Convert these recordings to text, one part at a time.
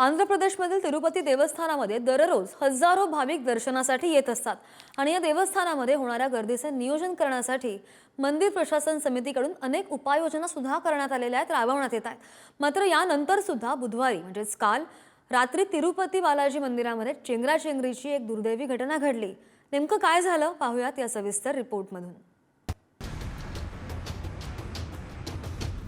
आंध्र प्रदेशमधील तिरुपती देवस्थानामध्ये दररोज हजारो भाविक दर्शनासाठी येत असतात आणि या देवस्थानामध्ये होणाऱ्या गर्दीचे नियोजन करण्यासाठी मंदिर प्रशासन समितीकडून अनेक उपाययोजना सुद्धा करण्यात आलेल्या आहेत, राबवण्यात येत आहेत। मात्र यानंतर सुद्धा बुधवारी म्हणजेच काल रात्री तिरुपती बालाजी मंदिरामध्ये चेंगराचेंगरीची एक दुर्दैवी घटना घडली। नेमकं काय झालं पाहूयात या सविस्तर रिपोर्टमधून।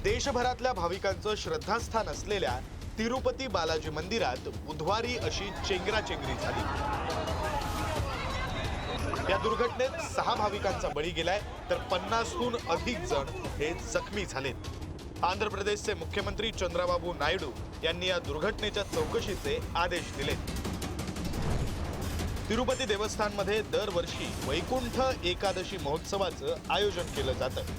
देशभरातल्या भाविकांचं श्रद्धास्थान असलेल्या तिरुपती बालाजी मंदिरात बुधवारी अशी चेंगराचेंगरी झाली। या दुर्घटनेत 6 भाविकांचा बळी गेलाय तर 50हून अधिक जण हे जखमी झालेत। आंध्र प्रदेशचे मुख्यमंत्री चंद्राबाबू नायडू यांनी या दुर्घटनेच्या चौकशीचे आदेश दिले। तिरुपती देवस्थानमध्ये दरवर्षी वैकुंठ एकादशी महोत्सवाचं आयोजन केलं जातं।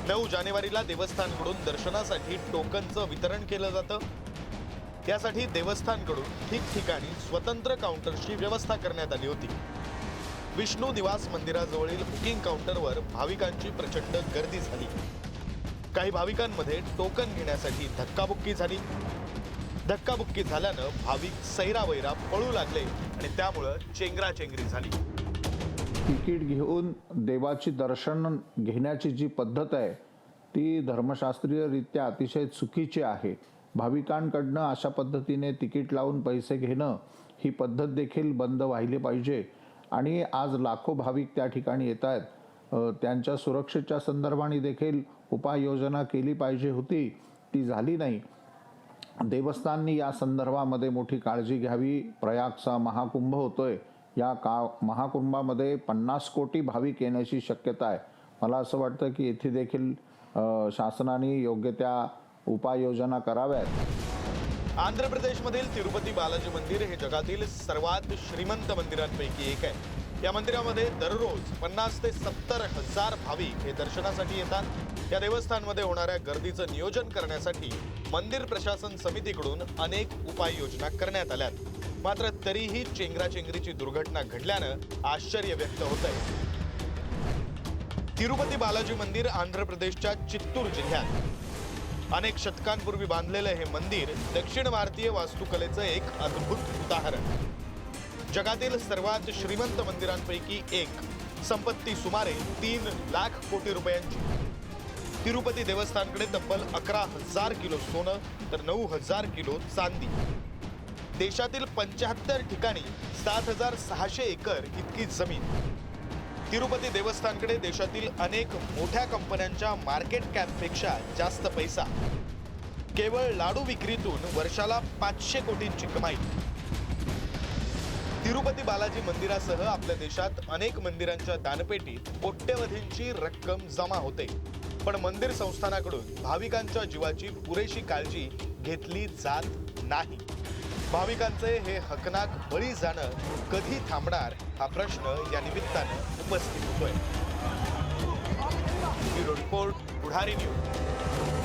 9 जानेवारीला देवस्थानकडून दर्शनासाठी टोकनचं वितरण केलं जातं। यासाठी देवस्थानकडून ठिकठिकाणी स्वतंत्र काउंटरची व्यवस्था करण्यात आली होती। विष्णू निवास मंदिराजवळील बुकिंग काउंटरवर भाविकांची प्रचंड गर्दी झाली। काही भाविकांमध्ये टोकन घेण्यासाठी धक्काबुक्की झाली। धक्काबुक्की झाल्यानं भाविक सैरावैरा पळू लागले आणि त्यामुळे चेंगराचेंगरी झाली। तिकीट घेऊन देवाची दर्शन घेण्याची जी पद्धत आहे ती धर्मशास्त्रीयरित्या अतिशय चुकीची आहे। भाविकांकडनं अशा पद्धतीने तिकीट लावून पैसे घेणं ही पद्धत देखील बंद व्हायला पाहिजे। आणि आज लाखो भाविक त्या ठिकाणी येत आहेत, त्यांच्या सुरक्षेच्या संदर्भाने देखील उपाययोजना केली पाहिजे होती, ती झाली नाही। देवस्थाननी या संदर्भामध्ये मोठी काळजी घ्यावी। प्रयागचा महाकुंभ होतोय, या महाकुंभामध्ये 50 कोटी भाविक येण्याची शक्यता आहे। मला असं वाटतं की येथे देखील शासनाने योग्य त्या उपाययोजना कराव्यात। आंध्र प्रदेशमधील तिरुपती बालाजी मंदिर हे जगातील सर्वात श्रीमंत मंदिरांपैकी एक आहे। या मंदिरामध्ये दररोज 50 ते 70 हजार भाविक हे दर्शनासाठी येतात। या देवस्थानमध्ये होणाऱ्या गर्दीचं नियोजन करण्यासाठी मंदिर प्रशासन समितीकडून अनेक उपाययोजना करण्यात आल्यात। मात्र तरीही चेंगराचेंगरीची दुर्घटना घडल्यानं आश्चर्य व्यक्त होतंय। तिरुपती बालाजी मंदिर आंध्र प्रदेशच्या चित्तूर जिल्ह्यात अनेक शतकांपूर्वी बांधलेलं हे मंदिर दक्षिण भारतीय वास्तुकलेचं एक अद्भुत उदाहरण। जगातील सर्वात श्रीमंत मंदिरांपैकी एक, संपत्ती सुमारे 3 लाख कोटी रुपयांची। तिरुपती देवस्थानकडे तब्बल 11,000 किलो सोनं तर 9,000 किलो चांदी। देशातील 75 ठिकाणी 7,600 एकर इतकी जमीन। तिरुपती देवस्थानकडे देशातील अनेक मोठ्या कंपन्यांच्या मार्केट कॅपपेक्षा जास्त पैसा। केवळ लाडू विक्रीतून वर्षाला 500 कोटींची कमाई। तिरुपती बालाजी मंदिरासह आपल्या देशात अनेक मंदिरांच्या दानपेटीत कोट्यवधींची रक्कम जमा होते, पण मंदिर संस्थानाकडून भाविकांच्या जीवाची पुरेशी काळजी घेतली जात नाही। भाविकांचे हे हकनाक बळी जाणं कधी थांबणार हा प्रश्न या निमित्तानं उपस्थित होतोय। ब्युरो रिपोर्ट, पुढारी न्यूज।